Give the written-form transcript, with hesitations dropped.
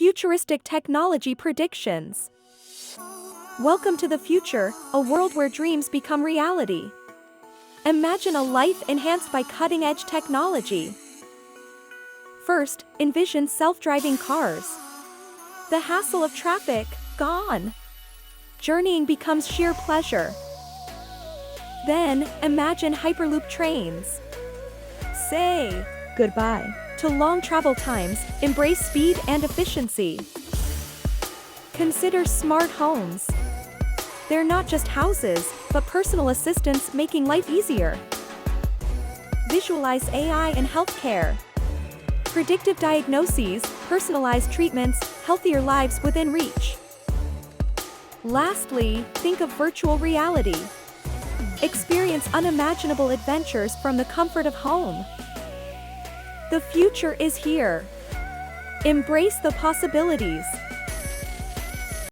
Futuristic technology predictions. Welcome to the future, a world where dreams become reality. Imagine a life enhanced by cutting-edge technology. First, envision self-driving cars. The hassle of traffic, gone. Journeying becomes sheer pleasure. Then, imagine hyperloop trains. Say goodbye to long travel times, embrace speed and efficiency. Consider smart homes. They're not just houses, but personal assistants making life easier. Visualize AI in healthcare. Predictive diagnoses, personalized treatments, healthier lives within reach. Lastly, think of virtual reality. Experience unimaginable adventures from the comfort of home. The future is here. Embrace the possibilities.